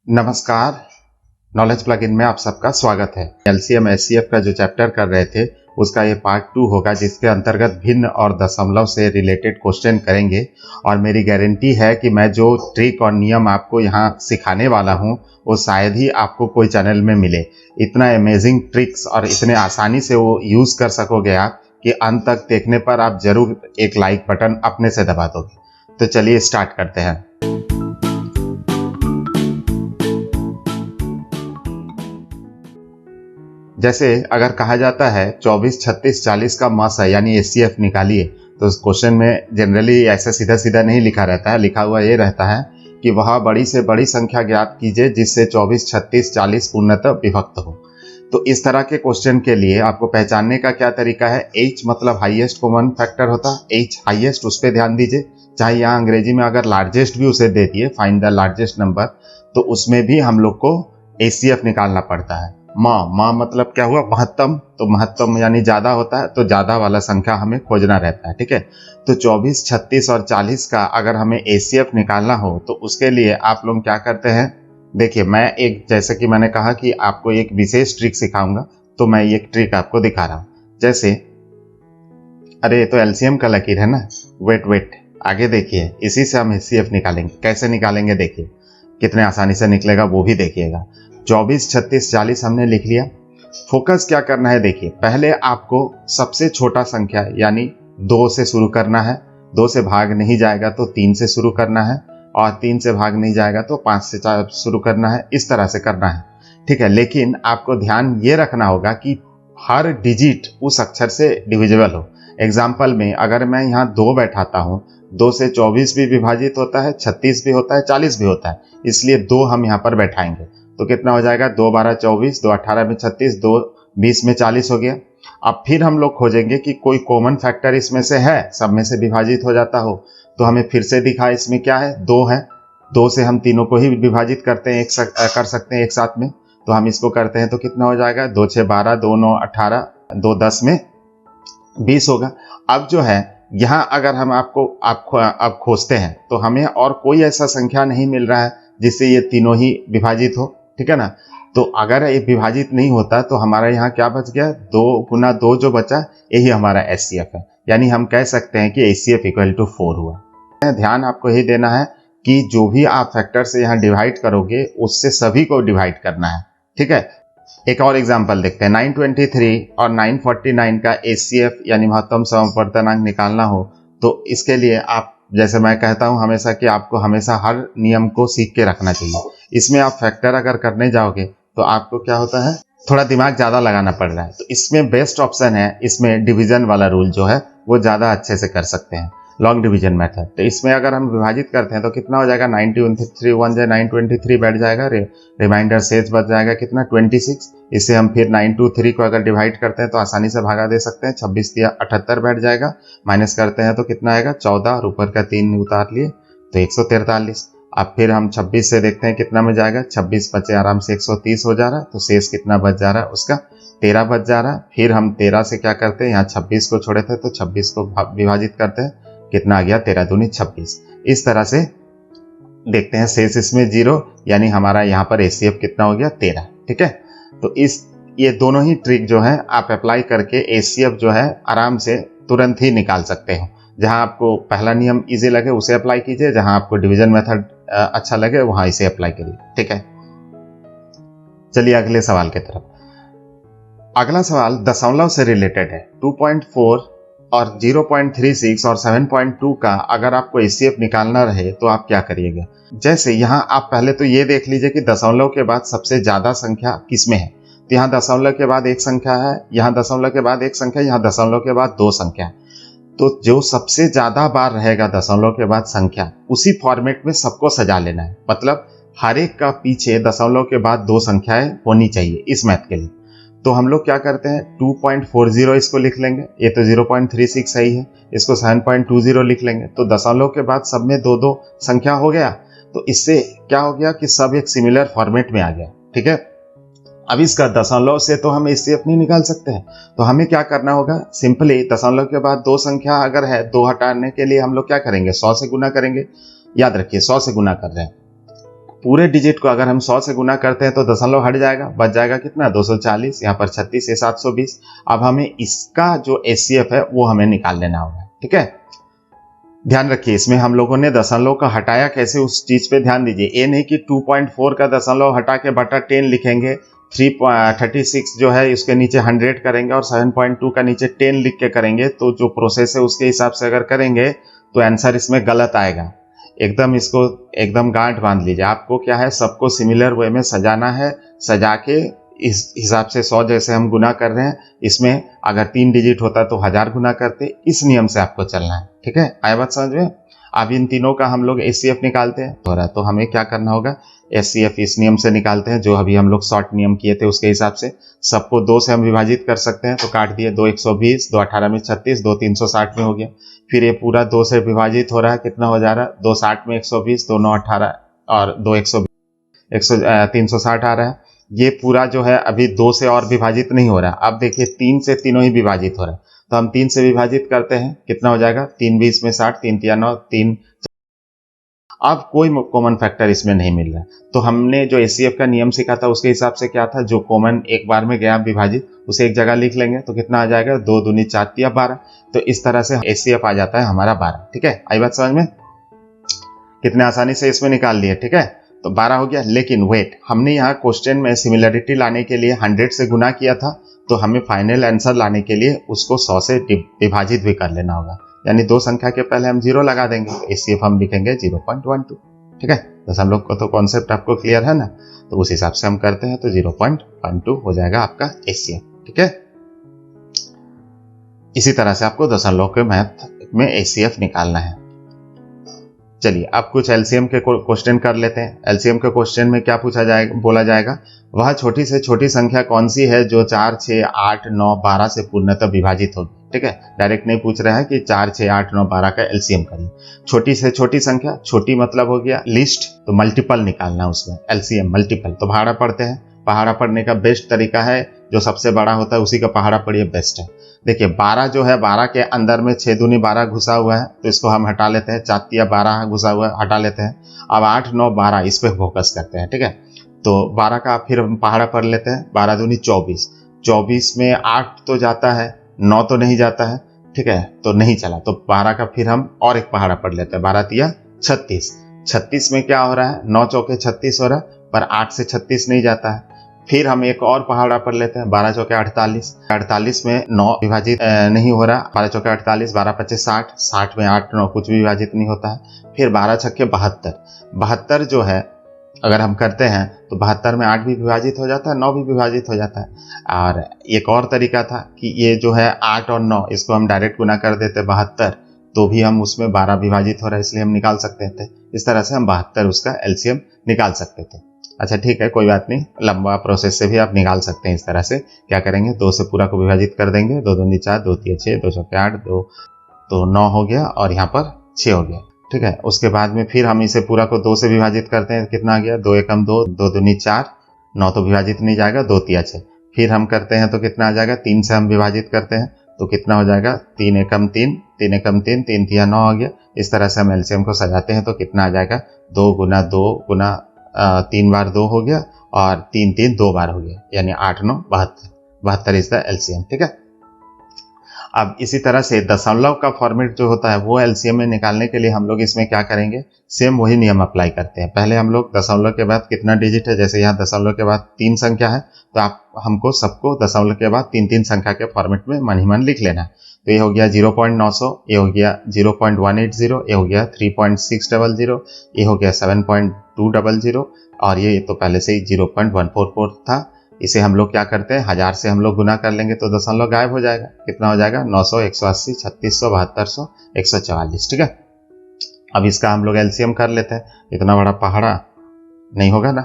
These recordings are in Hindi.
नमस्कार। नॉलेज प्लगइन में आप सबका स्वागत है। एलसीएम एचसीएफ का जो चैप्टर कर रहे थे उसका ये पार्ट 2 होगा, जिसके अंतर्गत भिन्न और दशमलव से रिलेटेड क्वेश्चन करेंगे। और मेरी गारंटी है कि मैं जो ट्रिक और नियम आपको यहाँ सिखाने वाला हूँ वो शायद ही आपको कोई चैनल में मिले। इतना अमेजिंग ट्रिक्स और इतने आसानी से वो यूज़ कर सकोगे आप कि अंत तक देखने पर आप जरूर एक लाइक बटन अपने से दबा दोगे। तो चलिए स्टार्ट करते हैं। जैसे अगर कहा जाता है 24, 36, 40 का मस है यानी एचसीएफ निकालिए, तो उस क्वेश्चन में जनरली ऐसा सीधा सीधा नहीं लिखा रहता है। लिखा हुआ ये रहता है कि वह बड़ी से बड़ी संख्या ज्ञात कीजिए जिससे 24, 36, 40 पूर्णतः विभक्त हो। तो इस तरह के क्वेश्चन के लिए आपको पहचानने का क्या तरीका है, H मतलब हाईएस्ट कॉमन फैक्टर होता है, H हाईएस्ट, उस पर ध्यान दीजिए। चाहे यहाँ अंग्रेजी में अगर लार्जेस्ट भी उसे दे दिए, फाइंड द लार्जेस्ट नंबर, तो उसमें भी हम लोग को एचसीएफ निकालना पड़ता है। माँ मतलब क्या हुआ, महत्तम, तो महत्तम यानी ज्यादा होता है, तो ज्यादा वाला संख्या हमें खोजना रहता है। ठीक है, तो 24, 36 और 40 का अगर हमें एचसीएफ निकालना हो तो उसके लिए आप लोग क्या करते हैं, देखिए मैं एक, जैसे कि मैंने कहा कि आपको एक विशेष ट्रिक सिखाऊंगा, तो मैं एक ट्रिक आपको दिखा रहा हूं। जैसे अरे ये तो एलसीएम का लकीर है ना, वेट आगे देखिए, इसी से हम एचसीएफ निकालेंगे। कैसे निकालेंगे देखिए, कितने आसानी से निकलेगा वो भी देखिएगा। 24, 36, 40 हमने लिख लिया। फोकस क्या करना है, देखिए पहले आपको सबसे छोटा संख्या यानी 2 से शुरू करना है। 2 से भाग नहीं जाएगा तो 3 से शुरू करना है, और 3 से भाग नहीं जाएगा तो 5 से शुरू करना है। इस तरह से करना है, ठीक है। लेकिन आपको ध्यान ये रखना होगा कि हर डिजिट उस अक्षर से डिविजिबल हो। एग्जाम्पल में अगर मैं यहाँ 2 बैठाता हूँ, 2 से 24 भी विभाजित होता है, 36 भी होता है, 40 भी होता है, इसलिए 2 हम यहाँ पर बैठाएंगे। तो कितना हो जाएगा, 2 12 24, 2 18 में 36, 2 20 में 40 हो गया। अब फिर हम लोग खोजेंगे कि कोई कॉमन फैक्टर इसमें से है, सब में से विभाजित हो जाता हो, तो हमें फिर से दिखा इसमें क्या है, 2 है। 2 से हम तीनों को ही विभाजित करते हैं, कर सकते हैं एक साथ में। तो हम इसको करते हैं तो कितना हो जाएगा, 2 6 12, 2 9 18, 2 10 में 20 होगा। अब जो है यहाँ अगर हम आप खोजते हैं तो हमें और कोई ऐसा संख्या नहीं मिल रहा है जिससे ये तीनों ही विभाजित हो, ठीक है ना। तो अगर ये विभाजित नहीं होता तो हमारा यहाँ क्या बच गया, 2 गुना 2 जो बचा, यही हमारा एचसीएफ है। यानी हम कह सकते हैं कि एचसीएफ इक्वल टू 4 हुआ। ध्यान आपको यही देना है कि जो भी आप फैक्टर से यहाँ डिवाइड करोगे उससे सभी को डिवाइड करना है, ठीक है। एक और एग्जांपल देखते हैं। 923 और 949 का एचसीएफ यानी महत्तम समवर्तनांक निकालना हो तो इसके लिए आप, जैसे मैं कहता हूं हमेशा, कि आपको हमेशा हर नियम को सीख के रखना चाहिए। इसमें आप फैक्टर अगर करने जाओगे तो आपको क्या होता है, थोड़ा दिमाग ज़्यादा लगाना पड़ रहा है। तो इसमें बेस्ट ऑप्शन है, इसमें डिवीजन वाला रूल जो है वो ज़्यादा अच्छे से कर सकते हैं, लॉन्ग डिवीजन मेथड। तो इसमें अगर हम विभाजित करते हैं तो कितना हो जाएगा, 923 1 जाए 923 बैठ जाएगा, रिमाइंडर शेष बच जाएगा कितना, 26। इसे हम फिर 923 को अगर डिवाइड करते हैं तो आसानी से भागा दे सकते हैं, 26 या 78 बैठ जाएगा। माइनस करते हैं तो कितना आएगा, 14, और ऊपर का 3 उतार लिए तो 143। अब फिर हम 26 से देखते हैं कितना में जाएगा, 26 बचे आराम से 130 हो जा रहा है। तो शेष कितना बच जा रहा है उसका, 13 बच जा रहा है। फिर हम 13 से क्या करते हैं, यहाँ 26 को छोड़े थे तो 26 को विभाजित करते हैं, कितना आ गया, 13 दूनी 26। इस तरह से देखते हैं, शेष इसमें 0, यानी हमारा यहाँ पर एचसीएफ कितना हो गया, 13, ठीक है। तो ये दोनों ही ट्रिक जो है आप अप्लाई करके एचसीएफ जो है आराम से तुरंत ही निकाल सकते हो। जहां आपको पहला नियम इजी लगे उसे अप्लाई कीजिए, जहां आपको डिवीजन मेथड अच्छा लगे वहां इसे अप्लाई करिए, ठीक है। चलिए अगले सवाल की तरफ। अगला सवाल दशमलव से रिलेटेड है। 2.4 और 0.36 और 7.2 का अगर आपको एचसीएफ निकालना रहे तो आप क्या करिएगा। जैसे यहाँ आप पहले तो ये देख लीजिए कि दशमलव के बाद सबसे ज्यादा संख्या किसमें है। तो यहाँ दशमलव के बाद एक संख्या है, यहाँ दशमलव के बाद एक संख्या, यहाँ दशमलव के बाद 2 संख्या है। तो जो सबसे ज्यादा बार रहेगा दशमलव के बाद संख्या, उसी फॉर्मेट में सबको सजा लेना है। मतलब हर एक का पीछे दशमलव के बाद 2 संख्याएं होनी चाहिए इस मैथ के लिए। तो हम लोग क्या करते हैं, 2.40 इसको लिख लेंगे, ये तो 0.36 सही है, इसको 7.20 लिख लेंगे। तो दशमलव के बाद सब में 2-2 संख्या हो गया। तो इससे क्या हो गया कि सब एक सिमिलर फॉर्मेट में आ गया, ठीक है। अब इसका दशमलव से तो हम एचसीएफ नहीं निकाल सकते हैं, तो हमें क्या करना होगा, सिंपली दशमलव के बाद 2 संख्या अगर है, 2 हटाने के लिए हम लोग क्या करेंगे, 100 से गुना करेंगे। याद रखिए 100 से गुना कर रहे हैं। पूरे डिजिट को अगर हम 100 से गुना करते हैं तो दशमलव हट जाएगा, बच जाएगा कितना 240, यहाँ पर 36, ये 720। अब हमें इसका जो HCF है वो हमें निकाल लेना होगा। ठीक है, ध्यान रखिए इसमें हम लोगों ने दशमलव का हटाया कैसे, उस चीज पे ध्यान दीजिए। ये नहीं कि 2.4 का दशमलव हटा के बटा 10 लिखेंगे, 336 जो है इसके नीचे 100 करेंगे और 7.2 का नीचे 10 लिख के करेंगे, तो जो प्रोसेस है उसके हिसाब से अगर करेंगे तो आंसर इसमें गलत आएगा। एकदम इसको एकदम गांठ बांध लीजिए। आपको क्या है, सबको सिमिलर वे में सजाना है, सजा के इस हिसाब से 100 जैसे हम गुना कर रहे हैं, इसमें अगर 3 डिजिट होता तो 1000 गुना करते। इस नियम से आपको चलना है। ठीक है, आया बात समझ में। अब इन तीनों का हम लोग HCF निकालते हैं हो रहा है, तो हमें क्या करना होगा, HCF इस नियम से निकालते हैं जो अभी हम लोग शॉर्ट नियम किए थे उसके हिसाब से। सबको 2 से हम विभाजित कर सकते हैं, तो काट दिए, 2 120, 2 18 में 36, 2 360 में हो गया। फिर ये पूरा 2 से विभाजित हो रहा है, कितना हो जा रहा है, 2 60 में 120, 2 9 18 और 2 360 आ रहा है। ये पूरा जो है अभी 2 से और विभाजित नहीं हो रहा। अब देखिए 3 से तीनों ही विभाजित हो रहा है, तो हम 3 से विभाजित करते हैं, कितना हो जाएगा, 3 20 में 60, 3 3 9 3। अब कोई कॉमन फैक्टर इसमें नहीं मिल रहा है, तो हमने जो HCF का नियम सीखा था उसके हिसाब से क्या था, जो कॉमन एक बार में गया विभाजित उसे एक जगह लिख लेंगे, तो कितना आ जाएगा, 2 दूनी 4 तिया 12। तो इस तरह से HCF आ जाता है हमारा 12। ठीक है, आई बात समझ में, कितने आसानी से इसमें निकाल लिए। ठीक है, तो 12 हो गया। लेकिन वेट, हमने यहाँ क्वेश्चन में सिमिलरिटी लाने के लिए 100 से गुना किया था, तो हमें फाइनल आंसर लाने के लिए उसको 100 से विभाजित भी कर लेना होगा, यानी 2 संख्या के पहले हम 0 लगा देंगे, HCF हम लिखेंगे 0.12। ठीक है, दशमलव को तो कॉन्सेप्ट आपको क्लियर है ना, तो उस हिसाब से हम करते हैं, तो 0.12 हो जाएगा आपका HCF। ठीक है, इसी तरह से आपको दशमलव के मैथ में HCF निकालना है। चलिए अब कुछ LCM के क्वेश्चन कर लेते हैं। LCM के क्वेश्चन में क्या पूछा जाएगा, बोला जाएगा, वह छोटी से छोटी संख्या कौन सी है जो 4 6 8 9 12 से पूर्णतः विभाजित होगी। ठीक है, डायरेक्ट नहीं पूछ रहा है कि 4 6 8 9 12 का LCM करिए। छोटी से छोटी संख्या, छोटी मतलब हो गया लिस्ट, तो मल्टीपल निकालना उसमें, LCM मल्टीपल। तो पहाड़ा पढ़ते हैं, पहाड़ा पढ़ने का बेस्ट तरीका है, जो सबसे बड़ा होता है उसी का पहाड़ा पढ़िए, बेस्ट है। देखिए 12 जो है, 12 के अंदर में 6 दूनी 12 घुसा हुआ है, तो इसको हम हटा लेते हैं, 4 तिया 12 घुसा हुआ है, हटा लेते हैं। अब 8 9 12 इस पे फोकस करते हैं। ठीक है, तो 12 का फिर हम पहाड़ा पढ़ लेते हैं, 12 दूनी 24, 24 में 8 तो जाता है, 9 तो नहीं जाता है। ठीक है, तो नहीं चला, तो 12 का फिर हम और एक पहाड़ा पढ़ लेते हैं, 12 तिया 36, 36 में क्या हो रहा है, 9 चौके 36 हो रहा है, पर 8 से 36 नहीं जाता है। फिर हम एक और पहाड़ा पढ़ लेते हैं, 12 चौके 48, 48 में 9 विभाजित नहीं हो रहा, 12 चौके 48, 12 25 60, 60 में 8 9 कुछ भी विभाजित नहीं होता है। फिर 12 छक्के 72, 72 जो है अगर हम करते हैं तो 72 में 8 भी विभाजित हो जाता है, 9 भी विभाजित हो जाता है। और एक और तरीका था कि ये जो है 8 और 9 इसको हम डायरेक्ट गुना कर देते 72, तो भी हम उसमें 12 विभाजित हो रहा है, इसलिए हम निकाल सकते थे। इस तरह से हम 72 उसका LCM निकाल सकते थे। अच्छा ठीक है, कोई बात नहीं, लंबा प्रोसेस से भी आप निकाल सकते हैं। इस तरह से क्या करेंगे, 2 से पूरा को विभाजित कर देंगे, 2 दूनी 4, 2 तिया 6, 2 चौके 8, 2 तो 9 हो गया और यहाँ पर 6 हो गया। ठीक है, उसके बाद में फिर हम इसे पूरा को 2 से विभाजित करते हैं, कितना आ गया, 2 एकम 2, 2 दूनी 4, 9 तो विभाजित नहीं जाएगा, 2 तिया 6। फिर हम करते हैं तो कितना आ जाएगा, 3 से हम विभाजित करते हैं तो कितना हो जाएगा, 3 एकम 3, 3 एकम 3, 3 तिया 9 हो गया। इस तरह से हम LCM को सजाते हैं तो कितना आ जाएगा, 2 गुना 2 गुना 3 बार 2 हो गया और 3 3 2 बार हो गया, यानी 8 9 72, 72 इज द LCM। ठीक है, अब इसी तरह से दशमलव का फॉर्मेट जो होता है वो LCM में निकालने के लिए हम लोग इसमें क्या करेंगे, सेम वही नियम अप्लाई करते हैं। पहले हम लोग दशमलव के बाद कितना डिजिट है, जैसे यहाँ दशमलव के बाद 3 संख्या है, तो आप हमको सबको दशमलव के बाद 3 3 संख्या के फॉर्मेट में मन ही मन लिख लेना है। तो ये हो गया 0.900, ये हो गया 0.180, ये हो गया 3.600, ये हो गया 7.200 और ये तो पहले से ही 0.144 था। इसे हम लोग क्या करते हैं, 1000 से हम लोग गुना कर लेंगे तो दशमलव गायब हो जाएगा। कितना हो जाएगा, 900, 180, 3600, 7200, 144। ठीक है, अब इसका हम लोग LCM कर लेते हैं। इतना बड़ा पहाड़ा नहीं होगा ना,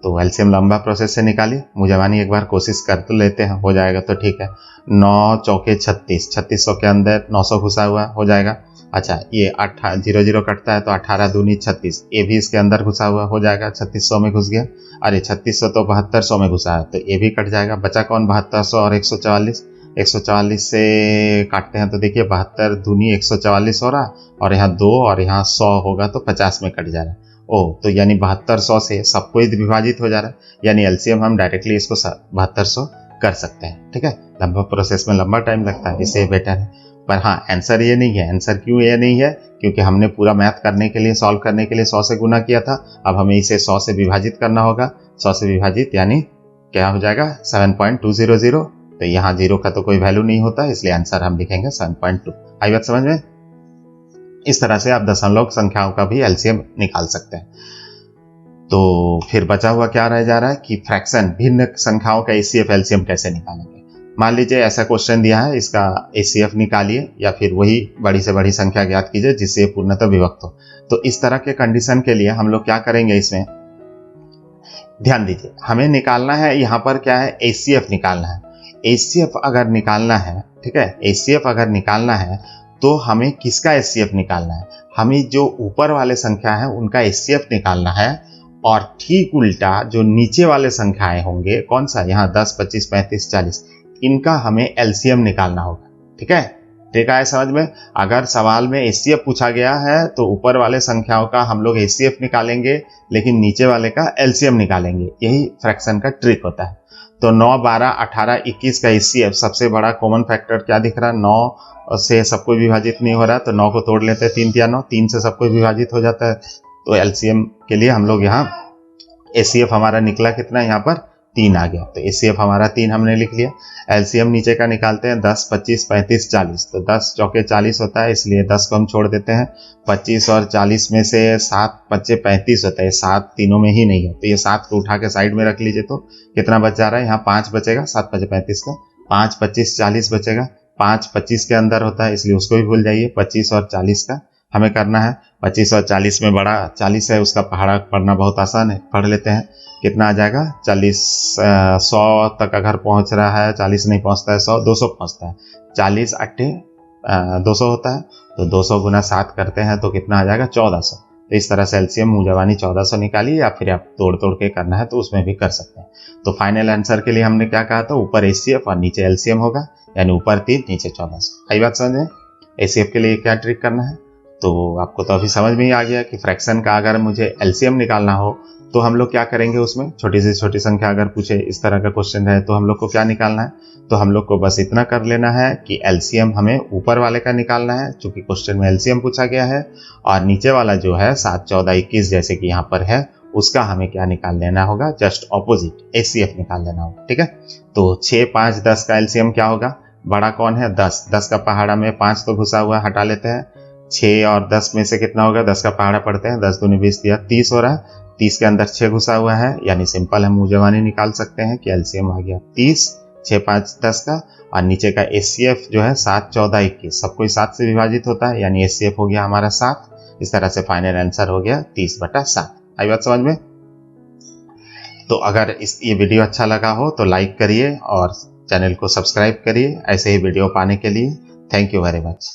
तो LCM लंबा प्रोसेस से निकालिए। मुझे मानिए एक बार कोशिश कर तो लेते हैं, हो जाएगा तो ठीक है। 9 चौके 36, 3600 के अंदर 900 घुसा हुआ हो जाएगा। अच्छा, ये 0 0 कटता है तो 18 दूनी 36, ये भी इसके अंदर घुसा हुआ हो जाएगा, 3600 में घुस गया। अरे 3600 तो 7200 में घुसा है, तो ये भी कट जाएगा। बचा कौन, 7200 और 144। 144 से काटते हैं तो देखिए 72 दूनी 144 हो रहा, और यहाँ 2 और यहाँ 100 होगा तो 50 में कट जा रहा है। ओ तो यानी 7200 से सबको ही विभाजित हो जा रहा है, यानी एलसीएम हम डायरेक्टली इसको 7200 कर सकते हैं। ठीक है, लंबा प्रोसेस में लंबा टाइम लगता है, इससे बेटर है। पर हाँ, आंसर ये नहीं है। आंसर क्यों ये नहीं है? क्योंकि हमने पूरा मैथ करने के लिए, सॉल्व करने के लिए 100 से गुना किया था। अब हमें इसे 100 से विभाजित करना होगा। 100 से विभाजित यानी क्या हो जाएगा? 7.200। तो यहाँ जीरो का तो कोई वैल्यू नहीं होता, इसलिए आंसर हम लिखेंगे 7.2। आई बात समझ में? इस तरह से आप दशमलव संख्याओं का भी एलसीएम निकाल सकते हैं। तो फिर बचा हुआ क्या रह जा रहा है कि फ्रैक्शन, भिन्न संख्याओं का एचसीएफ एलसीएम कैसे निकालेंगे। मान लीजिए ऐसा क्वेश्चन दिया है, इसका एचसीएफ निकालिए या फिर वही बड़ी से बड़ी संख्या ज्ञात कीजिए जिससे ये पूर्णतः विभक्त हो। तो इस तरह के कंडीशन के लिए हम लोग क्या करेंगे, इसमें ध्यान दीजिए, हमें निकालना है यहाँ पर क्या है, एचसीएफ निकालना है। एचसीएफ अगर निकालना है, ठीक है, एचसीएफ अगर निकालना है तो हमें किसका एचसीएफ निकालना है? हमें जो ऊपर वाले संख्या है उनका एचसीएफ निकालना है, और ठीक उल्टा जो नीचे वाले संख्याएं होंगे, कौन सा, यहाँ 10, 25, 35, 40, इनका हमें एलसीएम निकालना होगा। ठीक है, ठीक है समझ में? अगर सवाल में एचसीएफ पूछा गया है तो ऊपर वाले संख्याओं का हम लोग एचसीएफ निकालेंगे, लेकिन नीचे वाले का एलसीएम निकालेंगे। यही फ्रैक्शन का ट्रिक होता है। तो 9, 12, 18, 21 का एचसीएफ, सबसे बड़ा कॉमन फैक्टर क्या दिख रहा है? 9 से सबको विभाजित नहीं हो रहा, तो 9 को तोड़ लेते हैं, 3 या 9, 3 से सबको विभाजित हो जाता है। तो एलसीएम के लिए हम लोग यहाँ एचसीएफ हमारा निकला कितना, यहाँ पर 3 आ गया। तो एचसीएफ हमारा 3 हमने लिख लिया। एलसीएम नीचे का निकालते हैं, 10, 25, 35, 40। तो 10 चौके 40 होता है, इसलिए 10 को हम छोड़ देते हैं। 25 और 40 में से 7 बच्चे 35 होता है, 7 तीनों में ही नहीं है, तो ये 7 को उठा के साइड में रख लीजिए। तो कितना बच जा रहा है, यहाँ 5 बचेगा, 7 5 35 का, 5 25 40 बचेगा। 5 25 के अंदर होता है, इसलिए उसको भी भूल जाइए। 25 और 40 का हमें करना है। 25 और 40 में बड़ा 40 है, उसका पहाड़ा पढ़ना बहुत आसान है, पढ़ लेते हैं। कितना आ जाएगा? 40, 100 तक अगर पहुंच रहा है, 40 नहीं पहुंचता है, 100, 200 पहुंचता है। 40 8 200 होता है, तो 200 गुना 7 करते हैं तो कितना आ जाएगा? 1400। तो इस तरह से एलसीएम मुंह 1400 निकालिए, या फिर आप तोड़ तोड़ के करना है तो उसमें भी कर सकते हैं। तो फाइनल आंसर के लिए हमने क्या कहा था, ऊपर एचसीएफ और नीचे एलसीएम होगा, यानी ऊपर 3 नीचे 1400। आई बात समझ में? एचसीएफ के लिए क्या ट्रिक करना है, तो आपको तो अभी समझ में ही आ गया कि फ्रैक्शन का अगर मुझे एलसीएम निकालना हो तो हम लोग क्या करेंगे, उसमें छोटी से छोटी संख्या अगर पूछे, इस तरह का क्वेश्चन है, तो हम लोग को क्या निकालना है, तो हम लोग को बस इतना कर लेना है कि एलसीएम हमें ऊपर वाले का निकालना है, चूंकि क्वेश्चन में एलसीएम पूछा गया है, और नीचे वाला जो है 7, 14, 21 जैसे कि यहाँ पर है, उसका हमें क्या निकाल लेना होगा, जस्ट ऑपोजिट एचसीएफ निकाल लेना होगा। ठीक है, तो 6, 5, 10 का एलसीएम क्या होगा? बड़ा कौन है? 10। 10 का पहाड़ा में 5 तो घुसा हुआ, हटा लेते हैं। 6 और 10 में से कितना होगा? 10 का पहाड़ा पढ़ते हैं, 10 दूनी 20 दिया, 30 हो रहा है। 30 के अंदर 6 घुसा हुआ है, यानी सिंपल हम मुंह निकाल सकते हैं कि एलसीएम आ गया 30, 6, 5, 10 का। और नीचे का एचसीएफ जो है 7, 14, 21, सब कोई 7 से विभाजित होता है, यानी एचसीएफ हो गया हमारा 7। इस तरह से फाइनल आंसर हो गया 30/7। आई बात समझ में? तो अगर ये वीडियो अच्छा लगा हो तो लाइक करिए और चैनल को सब्सक्राइब करिए ऐसे ही वीडियो पाने के लिए। Thank you very much.